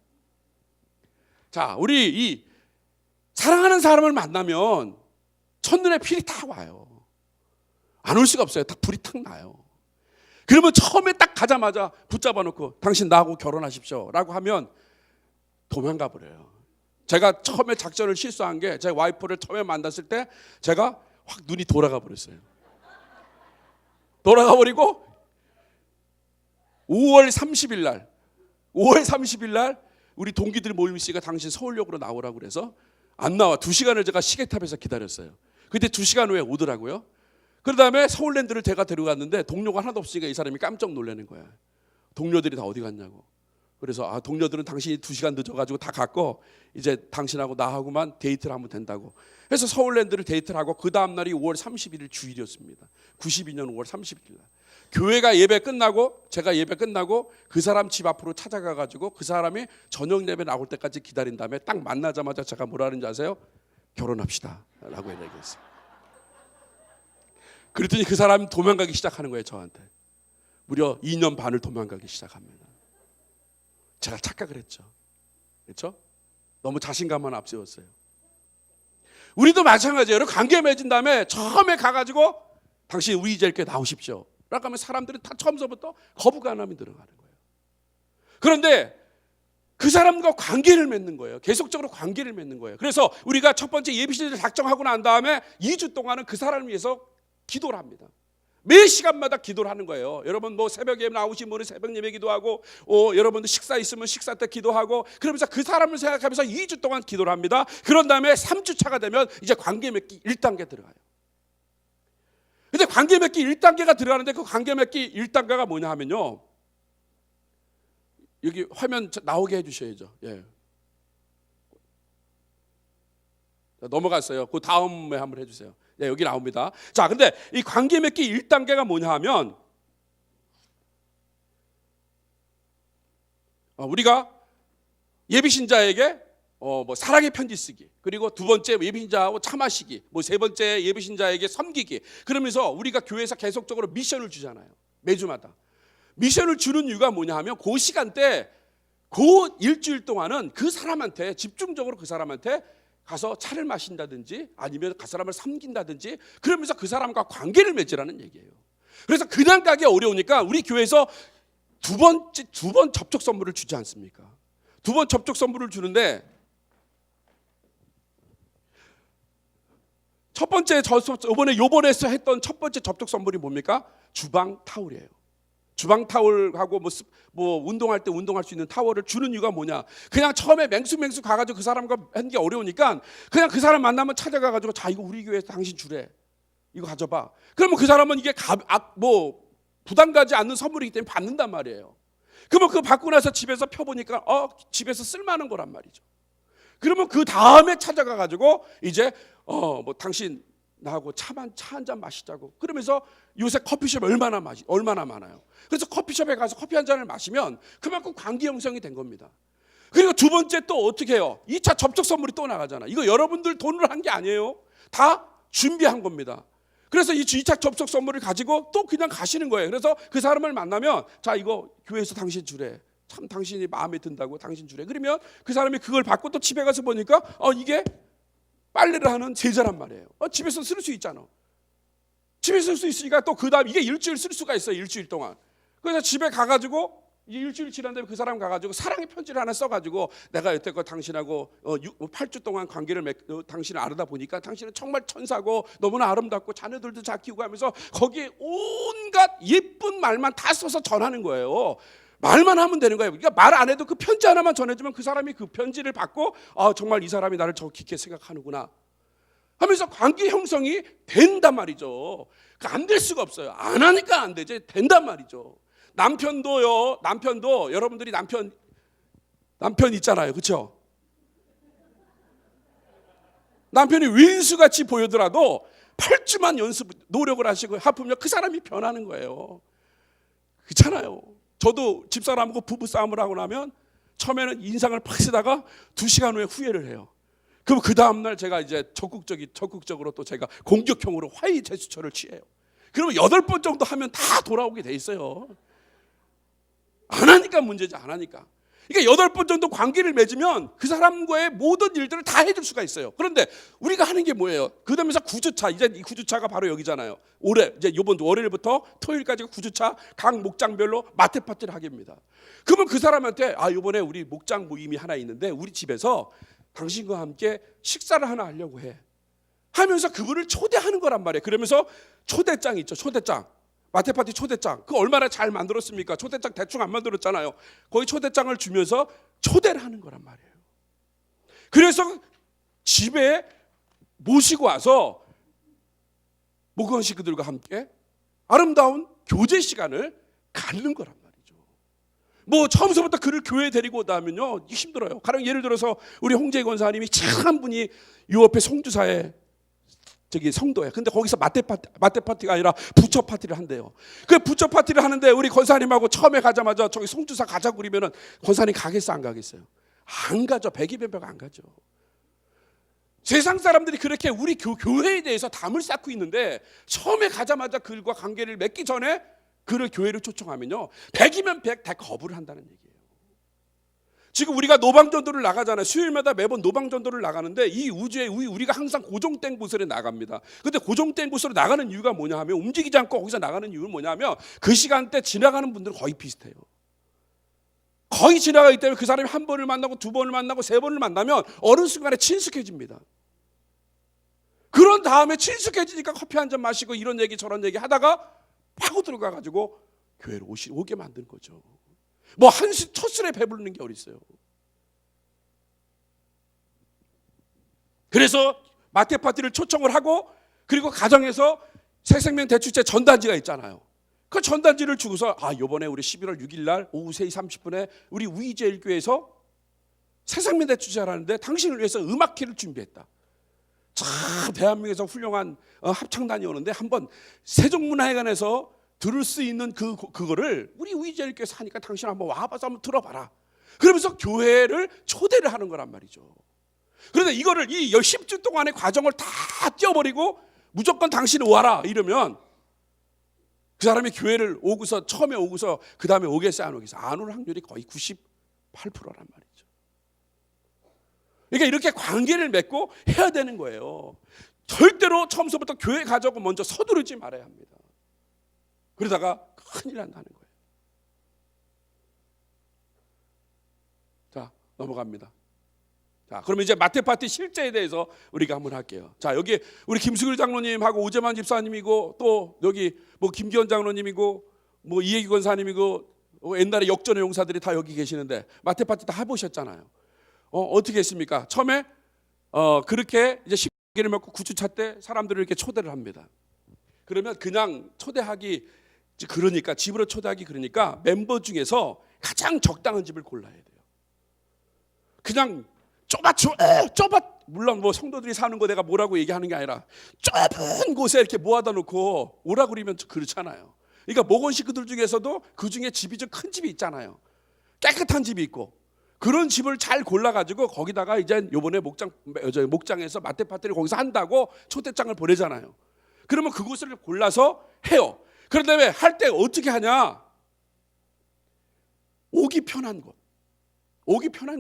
자, 우리 이 사랑하는 사람을 만나면 첫눈에 필이 다 와요. 안 올 수가 없어요. 다 불이 탁 나요. 그러면 처음에 딱 가자마자 붙잡아 놓고 당신 나하고 결혼하십시오 라고 하면 도망가 버려요. 제가 처음에 작전을 실수한 게, 제 와이프를 처음에 만났을 때 제가 확 눈이 돌아가 버렸어요. 돌아가 버리고 5월 30일 날 우리 동기들 모임 씨가 당신 서울역으로 나오라고 그래서 안 나와. 2시간을 제가 시계탑에서 기다렸어요. 그때 2시간 후에 오더라고요. 그 다음에 서울랜드를 제가 데려갔는데 동료가 하나도 없으니까 이 사람이 깜짝 놀라는 거야. 동료들이 다 어디 갔냐고. 그래서 동료들은 당신이 2시간 늦어가지고 다 갔고 이제 당신하고 나하고만 데이트를 하면 된다고 해서 서울랜드를 데이트를 하고 그 다음 날이 5월 31일 주일이었습니다. 92년 5월 31일 날 교회가 예배 끝나고 제가 예배 끝나고 그 사람 집 앞으로 찾아가가지고 그 사람이 저녁 예배 나올 때까지 기다린 다음에 딱 만나자마자 제가 뭐라 하는지 아세요? 결혼합시다 라고 얘기했어요. 그랬더니 그 사람이 도망가기 시작하는 거예요. 저한테 무려 2년 반을 도망가기 시작합니다. 제가 착각을 했죠. 그렇죠? 너무 자신감만 앞세웠어요. 우리도 마찬가지예요. 여러분 관계 맺은 다음에 처음에 가가지고 당신 우리 이제께 나오십시오 라고 하면 사람들은 다 처음서부터 거부감이 들어가는 거예요. 그런데 그 사람과 관계를 맺는 거예요. 계속적으로 관계를 맺는 거예요. 그래서 우리가 첫 번째 예비신자를 작정하고 난 다음에 2주 동안은 그 사람을 위해서 기도를 합니다. 매 시간마다 기도를 하는 거예요. 여러분 뭐 새벽에 나오신 분은 새벽 예배 기도하고 여러분들 식사 있으면 식사 때 기도하고 그러면서 그 사람을 생각하면서 2주 동안 기도를 합니다. 그런 다음에 3주 차가 되면 이제 관계 맺기 1단계 들어가요. 근데 관계 맺기 1단계가 들어가는데 그 관계 맺기 1단계가 뭐냐 하면요. 여기 화면 나오게 해주셔야죠. 예. 넘어갔어요. 그 다음에 한번 해주세요. 네, 여기 나옵니다. 자, 근데 이 관계 맺기 1단계가 뭐냐 하면 우리가 예비신자에게 뭐 사랑의 편지 쓰기, 그리고 두 번째 예비신자하고 차 마시기, 뭐 세 번째 예비신자에게 섬기기, 그러면서 우리가 교회에서 계속적으로 미션을 주잖아요. 매주마다 미션을 주는 이유가 뭐냐 하면 그 시간대 그 일주일 동안은 그 사람한테 집중적으로 그 사람한테 가서 차를 마신다든지 아니면 그 사람을 섬긴다든지 그러면서 그 사람과 관계를 맺으라는 얘기예요. 그래서 그냥 가기 어려우니까 우리 교회에서 두 번 접촉 선물을 주지 않습니까? 2번 접촉 선물을 주는데 첫 번째 요번에 했던 첫 번째 접촉 선물이 뭡니까? 주방 타올이에요. 주방 타올하고 뭐 운동할 때 운동할 수 있는 타월을 주는 이유가 뭐냐? 그냥 처음에 맹수맹수 가가지고 그 사람과 하는 게 어려우니까 그냥 그 사람 만나면 찾아가가지고 자 이거 우리 교회에서 당신 주래, 이거 가져봐. 그러면 그 사람은 이게 뭐 부담 가지 않는 선물이기 때문에 받는단 말이에요. 그러면 그거 받고 나서 집에서 펴보니까 집에서 쓸만한 거란 말이죠. 그러면 그 다음에 찾아가가지고 이제 뭐 당신 나하고 차 한 잔 마시자고. 그러면서 요새 커피숍 얼마나 많아요. 그래서 커피숍에 가서 커피 한 잔을 마시면 그만큼 관계 형성이 된 겁니다. 그리고 두 번째 또 어떻게 해요? 2차 접촉 선물이 또 나가잖아. 이거 여러분들 돈으로 한 게 아니에요. 다 준비한 겁니다. 그래서 이 2차 접촉 선물을 가지고 또 그냥 가시는 거예요. 그래서 그 사람을 만나면 자 이거 교회에서 당신 주래. 참 당신이 마음에 든다고 당신 주래. 그러면 그 사람이 그걸 받고 또 집에 가서 보니까 이게 빨래를 하는 제자란 말이에요. 집에서 쓸 수 있잖아. 집에서 쓸 수 있으니까 또 그 다음 이게 일주일 쓸 수가 있어요. 일주일 동안. 그래서 집에 가가지고 일주일 지난 다음에 그 사람 가가지고 사랑의 편지를 하나 써가지고 내가 여태껏 당신하고 8주 동안 관계를 당신을 알아다 보니까 당신은 정말 천사고 너무나 아름답고 자녀들도 잘 키우고 하면서 거기에 온갖 예쁜 말만 다 써서 전하는 거예요. 말만 하면 되는 거예요. 그러니까 말 안 해도 그 편지 하나만 전해주면 그 사람이 그 편지를 받고 정말 이 사람이 나를 저 깊게 생각하는구나 하면서 관계 형성이 된단 말이죠. 안 될 수가 없어요. 안 하니까 안 되지. 된단 말이죠. 남편도 여러분들이 남편 있잖아요. 그렇죠? 남편이 윈수같이 보이더라도 8주만 노력을 하시고 하프면 그 사람이 변하는 거예요. 그렇잖아요. 저도 집사람하고 부부싸움을 하고 나면 처음에는 인상을 팍 쓰다가 2시간 후에 후회를 해요. 그럼 그 다음날 제가 이제 적극적으로 또 제가 공격형으로 화해 제스처를 취해요. 그러면 8번 정도 하면 다 돌아오게 돼 있어요. 안 하니까 문제지, 안 하니까. 그러니까 8번 정도 관계를 맺으면 그 사람과의 모든 일들을 다 해줄 수가 있어요. 그런데 우리가 하는 게 뭐예요? 그 다음에서 9주차, 이제 이 9주차가 바로 여기잖아요. 올해 이제 이번 월요일부터 토요일까지 9주차 각 목장별로 마태 파티를 하게 합니다. 그러면 그 사람한테 이번에 우리 목장 모임이 하나 있는데 우리 집에서 당신과 함께 식사를 하나 하려고 해 하면서 그분을 초대하는 거란 말이에요. 그러면서 초대장 있죠. 초대장. 마태파티 초대장. 그거 얼마나 잘 만들었습니까? 초대장 대충 안 만들었잖아요. 거기 초대장을 주면서 초대를 하는 거란 말이에요. 그래서 집에 모시고 와서 목원식 그들과 함께 아름다운 교제 시간을 갖는 거란 말이죠. 뭐 처음서부터 그를 교회에 데리고 오다 하면요 힘들어요. 가령 예를 들어서 우리 홍재 권사님이 착한 분이 요 옆에 송주사에 저기 성도예요. 근데 거기서 마테 파티가 아니라 부처 파티를 한대요. 그 부처 파티를 하는데 우리 권사님하고 처음에 가자마자 저기 송주사 가자고 그러면은 권사님 가겠어 안 가겠어요? 안 가죠. 백이변벽 안 가죠. 세상 사람들이 그렇게 우리 교회에 대해서 담을 쌓고 있는데 처음에 가자마자 그들과 관계를 맺기 전에 그를 교회를 초청하면요 100이면 100 다 거부를 한다는 얘기예요. 지금 우리가 노방전도를 나가잖아요. 수요일마다 매번 노방전도를 나가는데 이 우주에 우리가 항상 고정된 곳으로 나갑니다. 근데 고정된 곳으로 나가는 이유가 뭐냐 하면 움직이지 않고 거기서 나가는 이유는 뭐냐 하면 그 시간대 지나가는 분들은 거의 비슷해요. 거의 지나가기 때문에 그 사람이 한 번을 만나고 두 번을 만나고 세 번을 만나면 어느 순간에 친숙해집니다. 그런 다음에 친숙해지니까 커피 한 잔 마시고 이런 얘기 저런 얘기 하다가 파고 들어가가지고 교회로 오게 만든 거죠. 뭐 첫 술에 배부르는 게 어디 있어요. 그래서 마태 파티를 초청을 하고 그리고 가정에서 새생명 대축제 전단지가 있잖아요. 그 전단지를 주고서 이번에 우리 11월 6일 날 오후 3시 30분에 우리 우이제일교회에서 새생명 대축제 하는데 당신을 위해서 음악회를 준비했다. 참 대한민국에서 훌륭한 합창단이 오는데 한번 세종문화회관에서 들을 수 있는 그거를 우리 우이제일교회에서 하니까 당신 한번 와봐서 한번 들어봐라. 그러면서 교회를 초대를 하는 거란 말이죠. 그런데 이거를 이 10주 동안의 과정을 다 띄워버리고 무조건 당신 와라 이러면 그 사람이 교회를 오고서 처음에 오고서 그 다음에 오겠어요 안 오겠어요? 안 올 확률이 거의 98%란 말이죠. 그러니까 이렇게 관계를 맺고 해야 되는 거예요. 절대로 처음부터 교회 가자고 먼저 서두르지 말아야 합니다. 그러다가 큰일 난다는 거예요. 자, 넘어갑니다. 자, 그러면 이제 마태 파티 실제에 대해서 우리가 한번 할게요. 자, 여기 우리 김수길 장로님하고 오재만 집사님이고 또 여기 뭐 김기현 장로님이고 뭐 이혜기 권사님이고 옛날에 역전의 용사들이 다 여기 계시는데 마태 파티 다 해보셨잖아요. 어떻게 했습니까? 처음에 그렇게 이제 10개를 먹고 9주차 때 사람들을 이렇게 초대를 합니다. 그러면 그냥 초대하기 그러니까 집으로 초대하기 그러니까 멤버 중에서 가장 적당한 집을 골라야 돼요. 그냥 좁아 물론 뭐 성도들이 사는 거 내가 뭐라고 얘기하는 게 아니라 좁은 곳에 이렇게 모아다 놓고 오라 그러면 그렇잖아요. 그러니까 모건 식구들 중에서도 그 중에 집이 좀 큰 집이 있잖아요. 깨끗한 집이 있고 그런 집을 잘 골라가지고 거기다가 이제 요번에 목장에서 마태 파티를 거기서 한다고 초대장을 보내잖아요. 그러면 그곳을 골라서 해요. 그런 다음에 할 때 어떻게 하냐? 오기 편한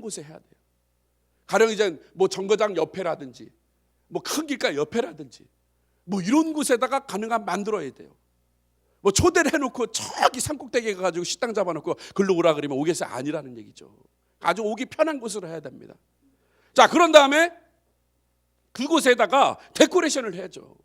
곳에 해야 돼요. 가령 이제 뭐 정거장 옆에라든지 뭐 큰 길가 옆에라든지 뭐 이런 곳에다가 가능한 만들어야 돼요. 뭐 초대를 해놓고 저기 산꼭대기에 가가지고 식당 잡아놓고 글로 오라 그러면 오겠어요? 아니라는 얘기죠. 아주 오기 편한 곳으로 해야 됩니다. 자, 그런 다음에 그곳에다가 데코레이션을 해야죠.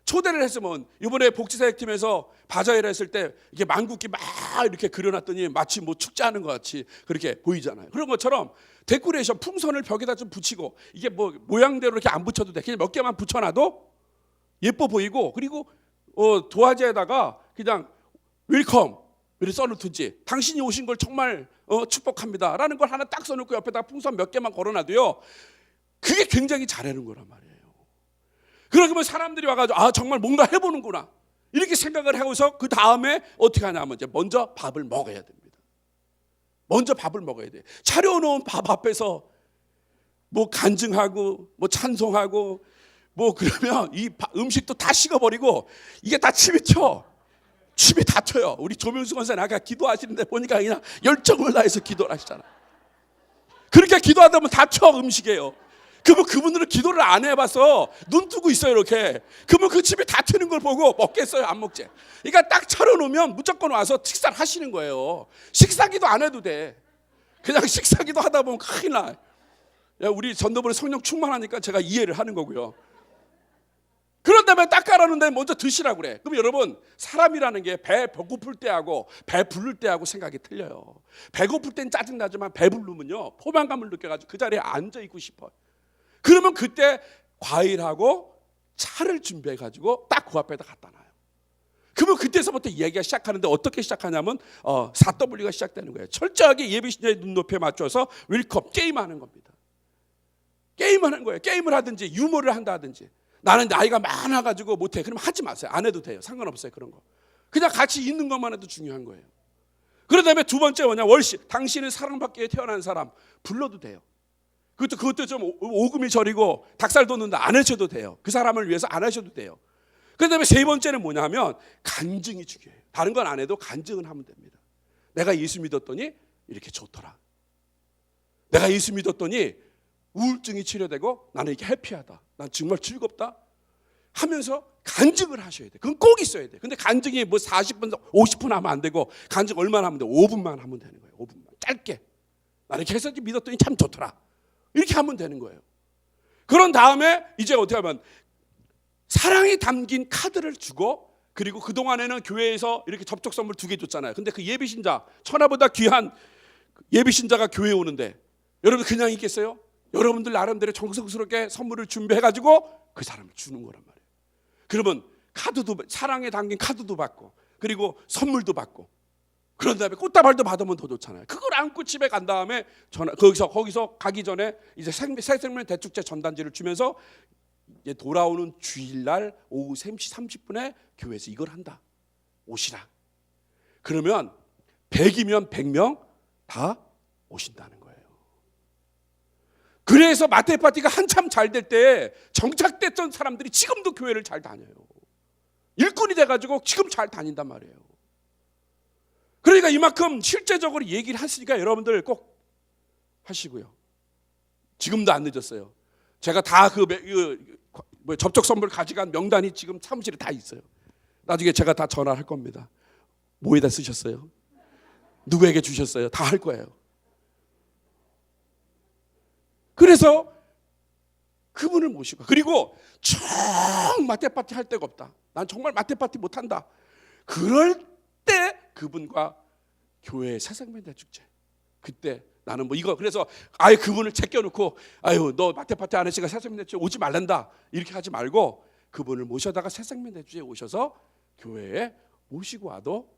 초대를 했으면 이번에 복지사역팀에서 바자회를 했을 때 이게 만국기 막 이렇게 그려놨더니 마치 뭐 축제하는 것 같이 그렇게 보이잖아요. 그런 것처럼 데코레이션 풍선을 벽에다 좀 붙이고 이게 뭐 모양대로 이렇게 안 붙여도 돼. 그냥 몇 개만 붙여놔도 예뻐 보이고 그리고 도화지에다가 그냥 웰컴 이렇게 써놓든지 당신이 오신 걸 정말 축복합니다 라는 걸 하나 딱 써놓고 옆에다가 풍선 몇 개만 걸어놔도요 그게 굉장히 잘하는 거란 말이에요. 그러면 사람들이 와가지고 정말 뭔가 해보는구나 이렇게 생각을 하고서 그 다음에 어떻게 하냐면 이제 먼저 밥을 먹어야 됩니다. 먼저 밥을 먹어야 돼. 차려놓은 밥 앞에서 뭐 간증하고 뭐 찬송하고 뭐 그러면 이 음식도 다 식어버리고 이게 다 침이 튀어. 침이 다 튀어요. 우리 조명수 권사님 아까 기도하시는데 보니까 그냥 열정을 다해서 기도를 하시잖아. 그렇게 기도하다 보면 다 튀어 음식이에요. 그러면 그분들은 기도를 안 해봐서 눈 뜨고 있어요 이렇게. 그러면 그 침이 다 튀는 걸 보고 먹겠어요 안 먹지? 그러니까 딱 차려놓으면 무조건 와서 식사를 하시는 거예요. 식사기도 안 해도 돼. 그냥 식사기도 하다 보면 큰일 나. 우리 전도부는 성령 충만하니까 제가 이해를 하는 거고요. 그런 다음에 딱 깔아놓는데 먼저 드시라고 그래. 그럼 여러분 사람이라는 게 배 고플 때하고 배 부를 때하고 생각이 틀려요. 배 고플 땐 짜증나지만 배 부르면요 포만감을 느껴가지고 그 자리에 앉아있고 싶어요. 그러면 그때 과일하고 차를 준비해가지고 딱 그 앞에다 갖다 놔요. 그러면 그때서부터 이야기가 시작하는데 어떻게 시작하냐면 4W가 시작되는 거예요. 철저하게 예비신자의 눈높이에 맞춰서 윌컵 게임하는 겁니다. 게임하는 거예요. 게임을 하든지 유머를 한다 하든지. 나는 나이가 많아가지고 못해. 그러면 하지 마세요. 안 해도 돼요. 상관없어요. 그런 거. 그냥 같이 있는 것만 해도 중요한 거예요. 그런 다음에 두 번째 뭐냐, 월십. 당신은 사랑받기 위해 태어난 사람 불러도 돼요. 그것도 좀 오금이 저리고 닭살 돋는다 안 하셔도 돼요. 그 사람을 위해서 안 하셔도 돼요. 그 다음에 세 번째는 뭐냐면 간증이 중요해요. 다른 건 안 해도 간증은 하면 됩니다. 내가 예수 믿었더니 이렇게 좋더라. 내가 예수 믿었더니 우울증이 치료되고 나는 이게 해피하다. 난 정말 즐겁다. 하면서 간증을 하셔야 돼. 그건 꼭 있어야 돼. 근데 간증이 뭐 40분, 50분 하면 안 되고 간증 얼마나 하면 돼? 5분만 하면 되는 거예요. 5분만. 짧게. 나는 계속 믿었더니 참 좋더라. 이렇게 하면 되는 거예요. 그런 다음에 이제 어떻게 하면 사랑이 담긴 카드를 주고, 그리고 그동안에는 교회에서 이렇게 접촉 선물 2개 줬잖아요. 근데 그 예비신자, 천하보다 귀한 예비신자가 교회에 오는데 여러분 그냥 있겠어요? 여러분들 나름대로 정성스럽게 선물을 준비해가지고 그 사람을 주는 거란 말이에요. 그러면 카드도, 사랑에 담긴 카드도 받고, 그리고 선물도 받고, 그런 다음에 꽃다발도 받으면 더 좋잖아요. 그걸 안고 집에 간 다음에 거기서 가기 전에 이제 새생명 대축제 전단지를 주면서 이제 돌아오는 주일날 오후 3시 30분에 교회에서 이걸 한다. 오시라. 그러면 100이면 100명 다 오신다는 거예요. 그래서 마태 파티가 한참 잘 될 때 정착됐던 사람들이 지금도 교회를 잘 다녀요. 일꾼이 돼가지고 지금 잘 다닌단 말이에요. 그러니까 이만큼 실제적으로 얘기를 하시니까 여러분들 꼭 하시고요. 지금도 안 늦었어요. 제가 다 접촉 선물 가져간 명단이 지금 사무실에 다 있어요. 나중에 제가 다 전화할 겁니다. 뭐에다 쓰셨어요? 누구에게 주셨어요? 다 할 거예요. 그래서 그분을 모시고, 그리고 정 마태 파티 할 데가 없다. 난 정말 마태 파티 못한다. 그럴 때 그분과 교회의 새생명 대축제, 그때 나는 뭐 이거, 그래서 아예 그분을 제껴놓고 아유 너 마태 파티 안 했으니까 새생명 대축제 오지 말란다 이렇게 하지 말고, 그분을 모셔다가 새생명 대축제에 오셔서 교회에 모시고 와도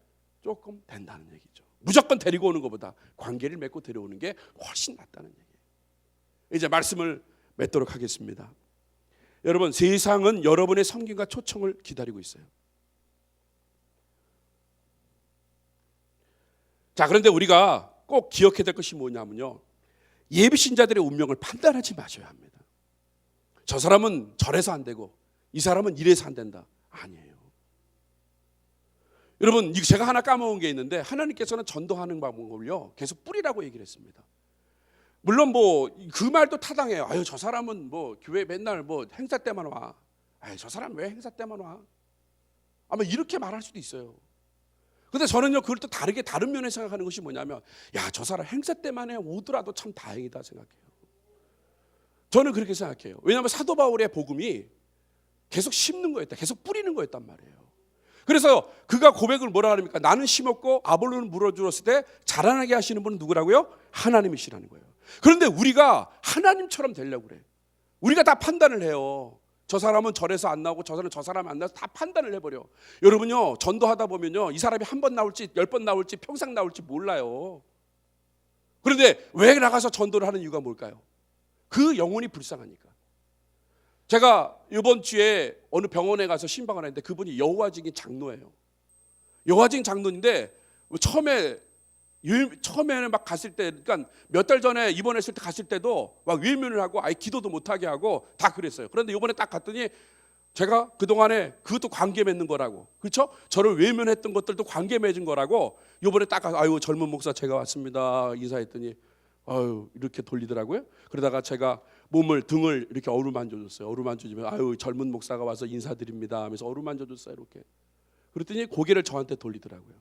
조금 된다는 얘기죠. 무조건 데리고 오는 것보다 관계를 맺고 데려오는 게 훨씬 낫다는 얘기예요. 이제 말씀을 맺도록 하겠습니다. 여러분, 세상은 여러분의 섬김과 초청을 기다리고 있어요. 자, 그런데 우리가 꼭 기억해야 될 것이 뭐냐면요, 예비신자들의 운명을 판단하지 마셔야 합니다. 저 사람은 저래서 안 되고 이 사람은 이래서 안 된다. 아니에요. 여러분, 제가 하나 까먹은 게 있는데, 하나님께서는 전도하는 방법을요 계속 뿌리라고 얘기를 했습니다. 물론 뭐 그 말도 타당해요. 아유 저 사람은 뭐 교회 맨날 뭐 행사 때만 와. 아유 저 사람 왜 행사 때만 와? 아마 이렇게 말할 수도 있어요. 근데 저는요 그걸 또 다르게, 다른 면에 생각하는 것이 뭐냐면, 야 저 사람 행사 때만 오더라도 참 다행이다 생각해요. 저는 그렇게 생각해요. 왜냐하면 사도 바울의 복음이 계속 심는 거였다, 계속 뿌리는 거였단 말이에요. 그래서 그가 고백을 뭐라 합니까? 나는 심었고 아볼로는 물어주었을 때 자라나게 하시는 분은 누구라고요? 하나님이시라는 거예요. 그런데 우리가 하나님처럼 되려고 그래요. 우리가 다 판단을 해요. 저 사람은 절에서 안 나오고 저 사람은 저 사람이 안 나와서 다 판단을 해버려. 여러분요, 전도하다 보면요, 이 사람이 한 번 나올지 10번 나올지 평생 나올지 몰라요. 그런데 왜 나가서 전도를 하는 이유가 뭘까요? 그 영혼이 불쌍하니까. 제가 이번 주에 어느 병원에 가서 신방을 했는데 그분이 여호와 증인 장로예요. 여호와 증인 장로인데 처음에는 막 갔을 때, 그러니까 몇 달 전에 입원했을 때 갔을 때도 막 외면을 하고 아예 기도도 못하게 하고 다 그랬어요. 그런데 이번에 딱 갔더니 제가 그동안에 그것도 관계 맺는 거라고, 그렇죠? 저를 외면했던 것들도 관계 맺은 거라고 이번에 딱 가서 아유 젊은 목사 제가 왔습니다 인사했더니 아유 이렇게 돌리더라고요. 그러다가 제가 등을 이렇게 어루만져줬어요. 어루만져주면 아유 젊은 목사가 와서 인사드립니다 하면서 어루만져줬어요 이렇게. 그랬더니 고개를 저한테 돌리더라고요.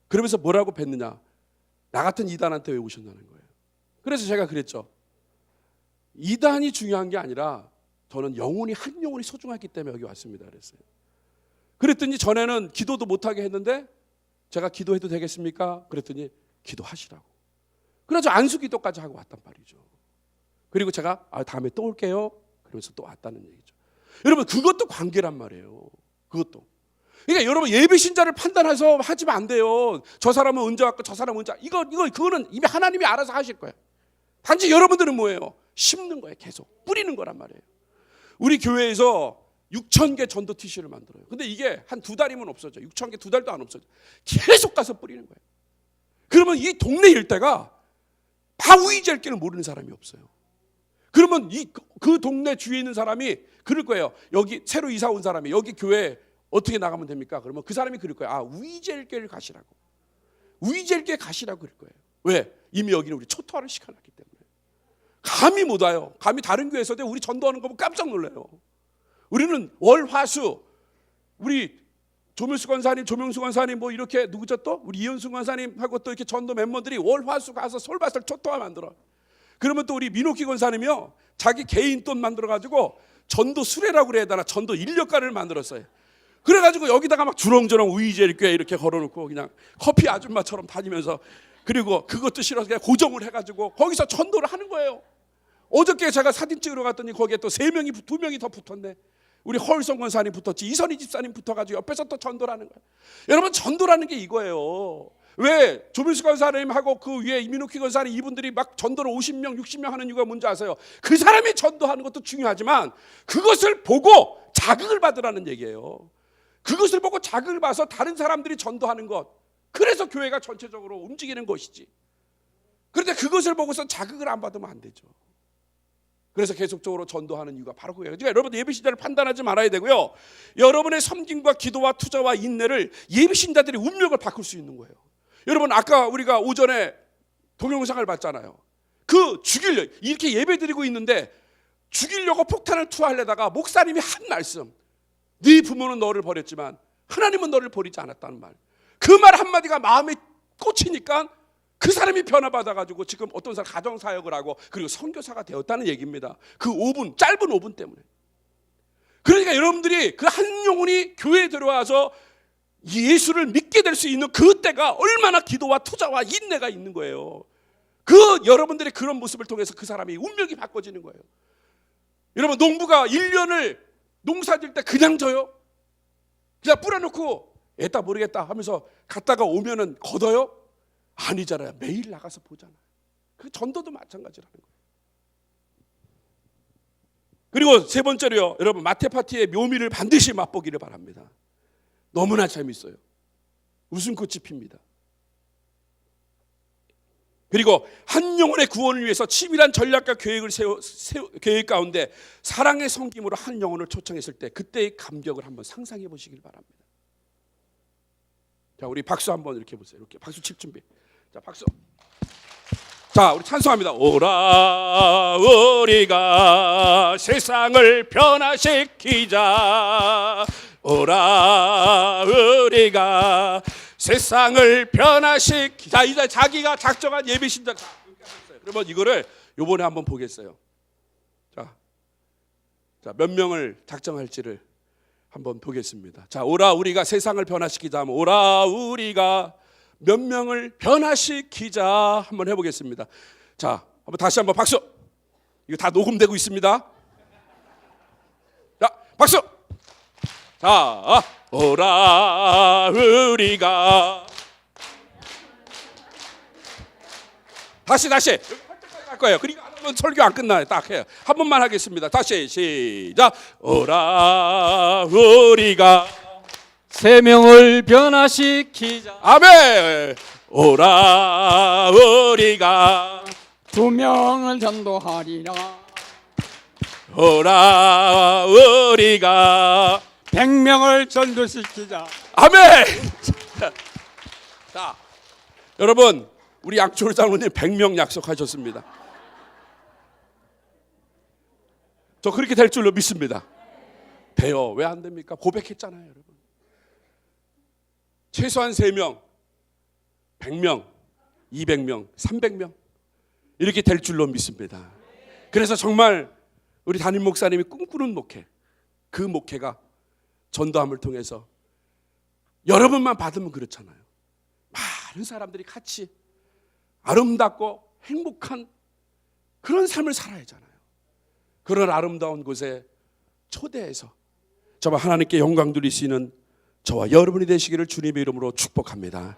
그러면서 뭐라고 뱉느냐, 나 같은 이단한테 왜 오셨냐는 거예요. 그래서 제가 그랬죠. 이단이 중요한 게 아니라 저는 영혼이, 한 영혼이 소중했기 때문에 여기 왔습니다 그랬어요. 그랬더니 전에는 기도도 못하게 했는데 제가 기도해도 되겠습니까? 그랬더니 기도하시라고. 그래서 안수 기도까지 하고 왔단 말이죠. 그리고 제가 다음에 또 올게요 그러면서 또 왔다는 얘기죠. 여러분, 그것도 관계란 말이에요. 그것도. 그러니까 여러분 예배 신자를 판단해서 하시면 안 돼요. 저 사람은 언제 왔고 저 사람은 언제 그거는 이미 하나님이 알아서 하실 거예요. 단지 여러분들은 뭐예요? 심는 거예요. 계속 뿌리는 거란 말이에요. 우리 교회에서 6,000개 전도 티슈를 만들어요. 근데 이게 한 2달이면 없어져. 6,000개 2달도 안 없어져. 계속 가서 뿌리는 거예요. 그러면 이 동네 일대가 다 우이젤길을 모르는 사람이 없어요. 그러면 그 동네 주위에 있는 사람이 그럴 거예요. 여기 새로 이사 온 사람이 여기 교회 어떻게 나가면 됩니까? 그러면 그 사람이 그럴 거예요. 아, 우이젤길 가시라고. 우이젤길 가시라고 그럴 거예요. 왜? 이미 여기는 우리 초토화를 시켜놨기 때문에. 감이 못 와요. 감이 다른 교회에서도 우리 전도하는 거 보면 깜짝 놀라요. 우리는 월, 화, 수 우리 조명수 권사님, 조명수 권사님 뭐 이렇게 누구죠 또? 우리 이현수 권사님하고 또 이렇게 전도 멤버들이 월, 화, 수 가서 솔밭을 초토화 만들어. 그러면 또 우리 민호키 권사님이요. 자기 개인 돈 만들어가지고 전도 수레라고 그래야 되나 전도 인력가를 만들었어요. 그래가지고 여기다가 막 주렁주렁 우이젤교회 이렇게 걸어놓고 그냥 커피 아줌마처럼 다니면서 그리고 그것도 싫어서 그냥 고정을 해가지고 거기서 전도를 하는 거예요. 어저께 제가 사진 찍으러 갔더니 거기에 또 3명이 2명이 더 붙었네. 우리 허울성 권사님 붙었지, 이선희 집사님 붙어가지고 옆에서 또 전도라는 거예요. 여러분 전도라는 게 이거예요. 왜 조민수 권사님하고 그 위에 이민욱희 권사님 이분들이 막 전도를 50명 60명 하는 이유가 뭔지 아세요? 그 사람이 전도하는 것도 중요하지만 그것을 보고 자극을 받으라는 얘기예요. 그것을 보고 자극을 받아서 다른 사람들이 전도하는 것, 그래서 교회가 전체적으로 움직이는 것이지. 그런데 그것을 보고서 자극을 안 받으면 안 되죠. 그래서 계속적으로 전도하는 이유가 바로 그거예요. 그러니까 여러분 예배신자를 판단하지 말아야 되고요. 여러분의 섬김과 기도와 투자와 인내를 예배신자들의 운명을 바꿀 수 있는 거예요. 여러분 아까 우리가 오전에 동영상을 봤잖아요. 그 죽이려 이렇게 예배드리고 있는데 죽이려고 폭탄을 투하하려다가 목사님이 한 말씀, 네 부모는 너를 버렸지만 하나님은 너를 버리지 않았다는 말. 그 말 한마디가 마음에 꽂히니까 그 사람이 변화받아가지고 지금 어떤 사람 가정사역을 하고 그리고 선교사가 되었다는 얘기입니다. 그 5분, 짧은 5분 때문에. 그러니까 여러분들이 그 한 영혼이 교회에 들어와서 예수를 믿게 될 수 있는 그 때가 얼마나 기도와 투자와 인내가 있는 거예요. 그 여러분들의 그런 모습을 통해서 그 사람이 운명이 바꿔지는 거예요. 여러분 농부가 1년을 농사 질 때 그냥 져요? 그냥 뿌려놓고 애따 모르겠다 하면서 갔다가 오면은 걷어요? 아니잖아요. 매일 나가서 보잖아요. 그 전도도 마찬가지라는 거예요. 그리고 세 번째로요, 여러분 마태파티의 묘미를 반드시 맛보기를 바랍니다. 너무나 재밌어요. 웃음꽃이 핍니다. 그리고 한 영혼의 구원을 위해서 치밀한 전략과 계획을 계획 가운데 사랑의 섬김으로 한 영혼을 초청했을 때 그때의 감격을 한번 상상해 보시길 바랍니다. 자, 우리 박수 한번 이렇게 보세요. 이렇게 박수 칠 준비. 자, 박수. 자, 우리 찬송합니다. 오라 우리가 세상을 변화시키자. 오라 우리가 세상을 변화시키자. 이제 자기가 작정한 예배신자. 그러면 이거를 요번에 한번 보겠어요. 자, 몇 명을 작정할지를 한번 보겠습니다. 자, 오라 우리가 세상을 변화시키자 하면 오라 우리가 몇 명을 변화시키자 한번 해보겠습니다. 자, 한번 다시 한번 박수. 이거 다 녹음되고 있습니다. 자, 박수. 자, 오라 우리가 다시 할 때까지 할 거예요. 그러니까 한번 설교 안 끝나요. 딱 해요. 한 번만 하겠습니다. 다시 시작. 오라 우리가 세 명을 변화시키자. 아멘. 오라 우리가 2명을 전도하리라. 오라 우리가 100명을 전도시키자. 아멘. 자, 여러분 우리 양초를 장로님 100명 약속하셨습니다. 저 그렇게 될 줄로 믿습니다. 돼요. 왜 안 됩니까? 고백했잖아요, 여러분. 최소한 3명, 100명, 200명, 300명 이렇게 될 줄로 믿습니다. 그래서 정말 우리 담임 목사님이 꿈꾸는 목회, 그 목회가 전도함을 통해서 여러분만 받으면 그렇잖아요. 많은 사람들이 같이 아름답고 행복한 그런 삶을 살아야 하잖아요. 그런 아름다운 곳에 초대해서 정말 하나님께 영광 돌릴 수 있는 저와 여러분이 되시기를 주님의 이름으로 축복합니다.